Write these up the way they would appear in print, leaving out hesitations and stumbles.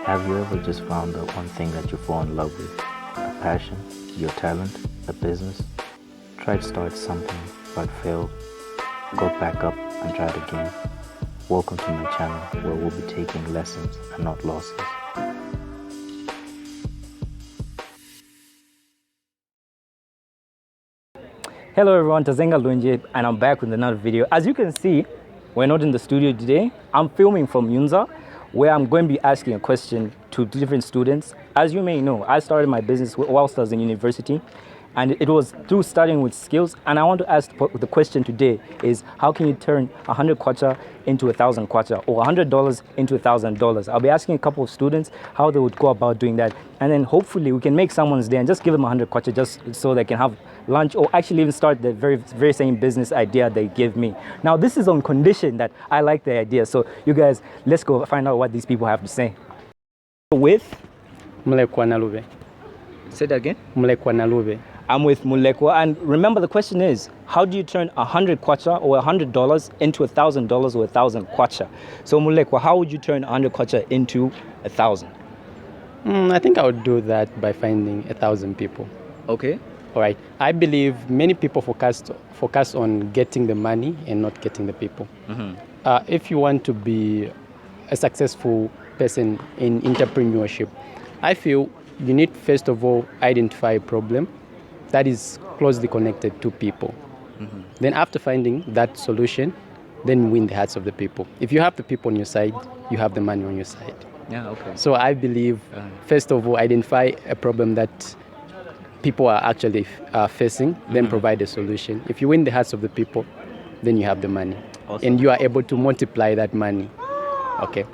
Have you ever just found the one thing that you fall in love with? A passion, your talent, a business? Try to start something but failed. Go back up and try it again. Welcome to my channel where we'll be taking lessons and not losses. Hello everyone, Tazenga Lunje, and I'm back with another video. As you can see, we're not in the studio today. I'm filming from UNZA, where I'm going to be asking a question to different students. As you may know, I started my business whilst I was in university, and it was through studying with skills. And I want to ask the question today is, how can you turn 100 kwacha into 1,000 kwacha, or $100 into $1,000? I'll be asking a couple of students how they would go about doing that, and then hopefully we can make someone's day and just give them 100 kwacha just so they can have lunch, or actually even start the very same business idea they give me. Now this is on condition that I like the idea. So you guys, let's go find out what these people have to say. With Mulekwa Nalube. Say that again. Mulekwa Nalube. I'm with Mulekwa, and remember the question is, how do you turn 100 kwacha or $100 into $1,000 or 1,000 kwacha? So Mulekwa, how would you turn 100 kwacha into 1,000? I think I would do that by finding 1,000 people. Okay. All right. I believe many people focus on getting the money and not getting the people. If you want to be a successful person in entrepreneurship, I feel you need first of all identify a problem that is closely connected to people. Then after finding that solution, then win the hearts of the people. If you have the people on your side, you have the money on your side. Yeah, okay. So I believe first of all identify a problem that people are actually facing, then provide a solution. If you win the hearts of the people, then you have the money. Awesome. And you are able to multiply that money. Okay.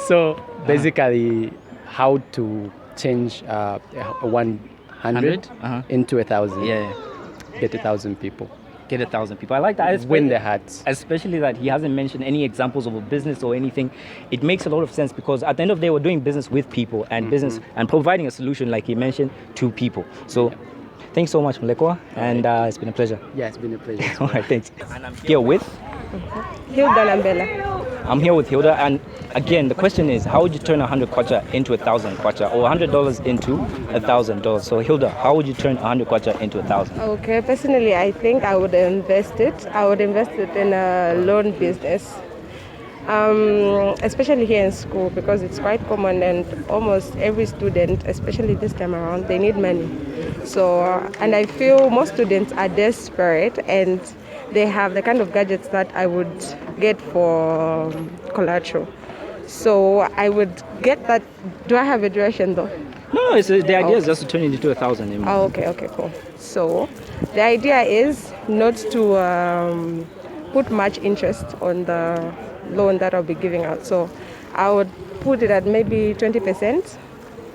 So basically, how to change 100 into 1,000. Yeah. Get 1,000 people. Get 1,000 people. I like that. Win their hearts. Especially that he hasn't mentioned any examples of a business or anything. It makes a lot of sense because at the end of the day, we're doing business with people and business and providing a solution, like he mentioned, to people. So thanks so much, Mulekwa, and it's been a pleasure. Yeah, it's been a pleasure. All right, thanks. And I'm here with Hilda Lambela. I'm here with Hilda, and again, the question is, how would you turn 100 kwacha into 1,000 kwacha, or $100 into $1,000? So Hilda, how would you turn 100 kwacha into 1,000? Okay, personally, I think I would invest it. I would invest it in a loan business, especially here in school, because it's quite common and almost every student, especially this time around, they need money. So, and I feel most students are desperate and they have the kind of gadgets that I would get for collateral. So I would get that. Do I have a duration though? No, the idea is just to turn it into 1,000. Oh, okay, cool. So the idea is not to put much interest on the loan that I'll be giving out. So I would put it at maybe 20%.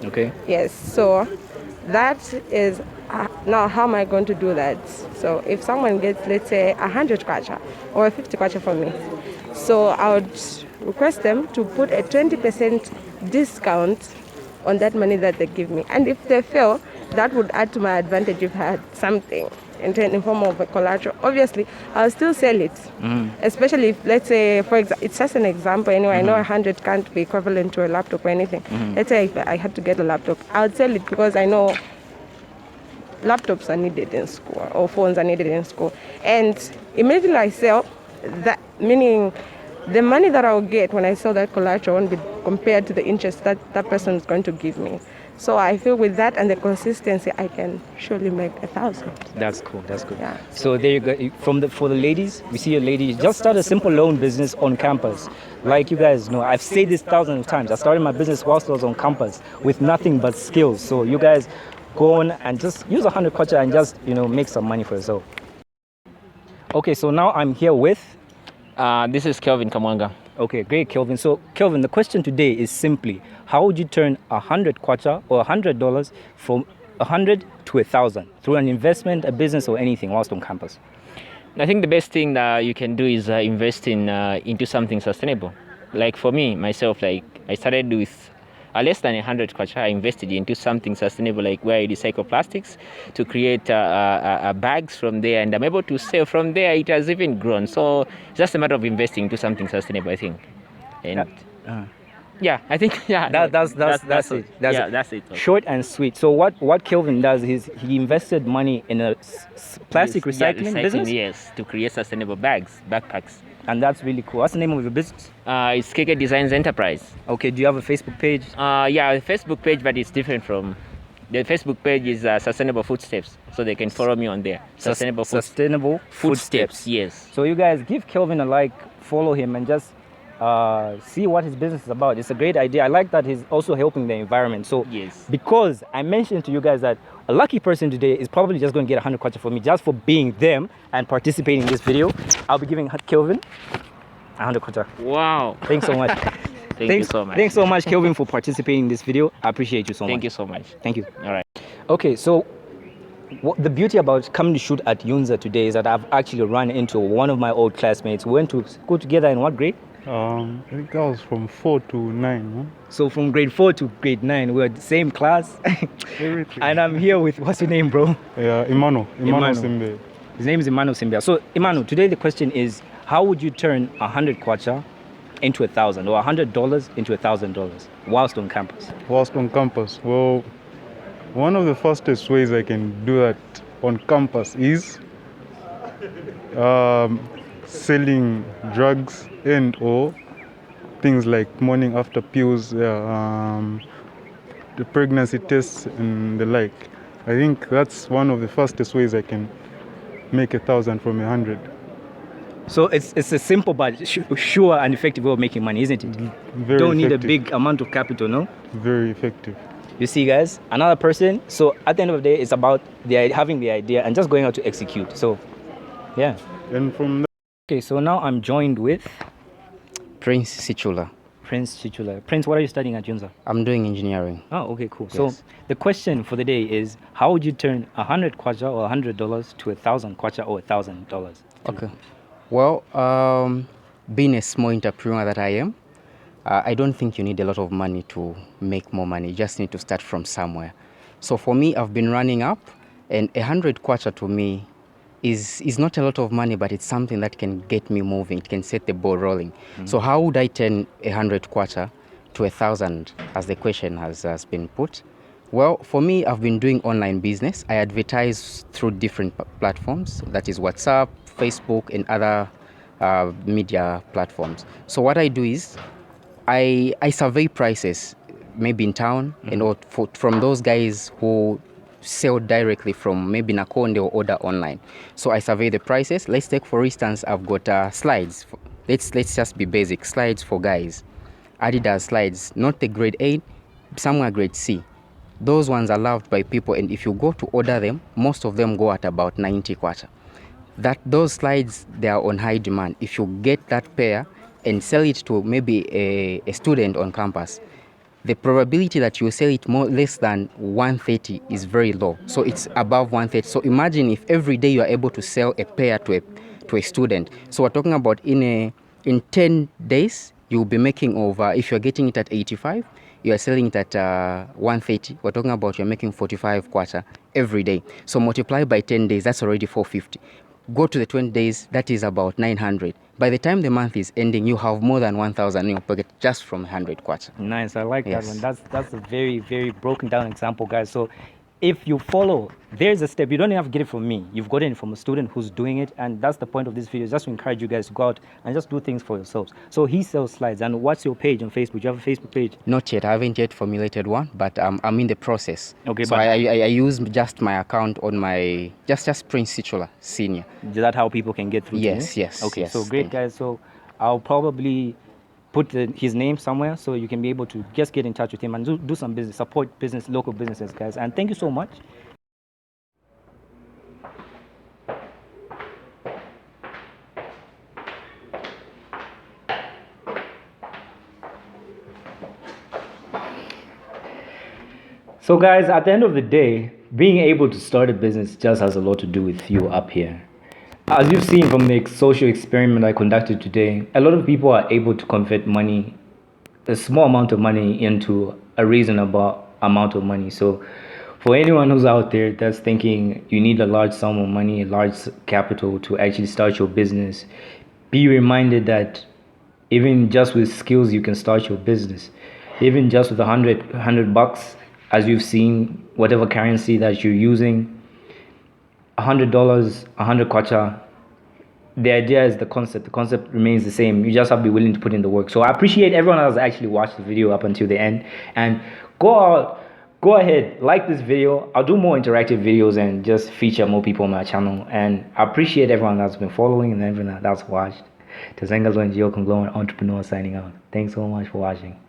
Okay. Yes, so that is, now how am I going to do that? So if someone gets, let's say, 100 kwacha or 50 kwacha from me, so I would request them to put a 20% discount on that money that they give me. And if they fail, that would add to my advantage if I had something in form of a collateral. Obviously, I'll still sell it, especially if, let's say, for example, it's just an example anyway. I know 100 can't be equivalent to a laptop or anything. Let's say if I had to get a laptop, I would sell it because I know laptops are needed in school or phones are needed in school. And immediately I sell, that meaning the money that I'll get when I sell that collateral won't be compared to the interest that that person is going to give me. So I feel with that and the consistency, I can surely make 1,000. That's cool. Yeah. So there you go. For the ladies, we see a lady just start a simple loan business on campus. Like you guys know, I've said this thousands of times. I started my business whilst I was on campus with nothing but skills. So you guys go on and just use 100 kwacha and just make some money for yourself. Okay, so now I'm here with. This is Kelvin Kamwanga. Okay, great, Kelvin. So, Kelvin, the question today is simply, how would you turn 100 kwacha or $100 from 100 to 1,000 through an investment, a business, or anything whilst on campus? I think the best thing that you can do is invest into something sustainable. Like for me, myself, like I started with less than 100 kwacha. I invested into something sustainable, like where I recycle plastics to create bags from there, and I'm able to sell from there. It has even grown. So it's just a matter of investing into something sustainable, I think. And Yeah, I think That's it. That's it. Short and sweet. So what Kelvin does is he invested money in a plastic recycling business. Yes, to create sustainable backpacks. And that's really cool. What's the name of your business? It's KK Designs Enterprise. Okay, do you have a Facebook page? Yeah, a Facebook page, but it's different from the Facebook page is Sustainable Footsteps, so they can follow me on there. Sustainable Footsteps. Yes. So you guys give Kelvin a like, follow him, and just see what his business is about. It's a great idea. I like that he's also helping the environment. So yes, because I mentioned to you guys that a lucky person today is probably just going to get 100 kwacha for me just for being them and participating in this video. I'll be giving Kelvin 100 kwacha. Wow. Thanks so much. Thank you so much. Thanks so much, Kelvin, for participating in this video. I appreciate you so much. Thank you so much. Thank you. All right. Okay, so what the beauty about coming to shoot at UNZA today is that I've actually run into one of my old classmates. We went to school together in what grade? I think I was from 4 to 9. Huh? So from grade 4 to grade 9, we're the same class. Everything. And I'm here with, what's your name, bro? Emmanuel Simbe. His name is Emmanuel Simbia. So Emmanuel, today the question is, how would you turn 100 kwacha into 1,000 or $100 into $1,000 whilst on campus? Whilst on campus, well, one of the fastest ways I can do that on campus is selling drugs and or things like morning after pills, the pregnancy tests and the like. I think that's one of the fastest ways I can make 1,000 from 100. So it's a simple but sure and effective way of making money, isn't it? Very Don't need effective. a big amount of capital, no? Very effective. You see, guys, another person. So at the end of the day, it's about having the idea and just going out to execute. So, yeah. And from Okay, so now I'm joined with Prince Sichula. Prince Chichula. Prince, what are you studying at UNZA? I'm doing engineering. Oh, okay, cool. Yes. So the question for the day is, how would you turn 100 kwacha or $100 to 1,000 kwacha or $1,000? Okay. Well, being a small entrepreneur that I am, I don't think you need a lot of money to make more money. You just need to start from somewhere. So for me, I've been running up, and 100 kwacha to me is not a lot of money, but it's something that can get me moving. It can set the ball rolling. Mm-hmm. So how would I turn 100 kwacha to 1,000, as the question has been put? Well, for me, I've been doing online business. I advertise through different platforms, that is WhatsApp, Facebook, and other media platforms. So what I do is I survey prices, maybe in town, mm-hmm. and from those guys who sell directly from maybe Nakonde or order online. So I survey the prices. Let's take, for instance, I've got slides. Let's just be basic. Slides for guys. Adidas slides, not the grade A, somewhere grade C. Those ones are loved by people, and if you go to order them, most of them go at about 90 kwacha. Those slides, they are on high demand. If you get that pair and sell it to maybe a student on campus, the probability that you sell it less than 130 is very low. So it's above 130. So imagine if every day you are able to sell a pair to a student. So we're talking about in 10 days, you'll be making over, if you're getting it at 85, you are selling it at 130. We're talking about you're making 45 kwacha every day. So multiply by 10 days, that's already 450. Go to the 20 days, that is about 900. By the time the month is ending, you have more than 1,000 in your pocket just from 100 kwacha. Nice, I like Yes. that one. That's a very, very broken down example, guys. So if you follow, there's a step. You don't have to get it from me. You've gotten it from a student who's doing it, and that's the point of this video, just to encourage you guys to go out and just do things for yourselves. So he sells slides. And what's your page on Facebook? Do you have a Facebook page? Not yet. I haven't yet formulated one, but I'm in the process. Okay, so but I use just my account on my just Prince Sichula Senior. is that how people can get through? Yes, to you? yes. Okay, yes, so great, thank you. guys. So I'll probably put his name somewhere so you can be able to just get in touch with him and do some business, support business, local businesses, guys. And thank you so much. So guys, at the end of the day, being able to start a business just has a lot to do with you up here. As you've seen from the social experiment I conducted today, a lot of people are able to convert money, a small amount of money, into a reasonable amount of money. So for anyone who's out there that's thinking you need a large sum of money, a large capital to actually start your business, be reminded that Even just with skills, you can start your business. Even just with $100, as you've seen, whatever currency that you're using, $100, 100 kwacha. The idea is the concept. The concept remains the same. You just have to be willing to put in the work. So I appreciate everyone that has actually watched the video up until the end. And go ahead, like this video. I'll do more interactive videos and just feature more people on my channel. And I appreciate everyone that's been following and everyone that's watched. Tazenga Lonjio Conglomerate Entrepreneur signing out. Thanks so much for watching.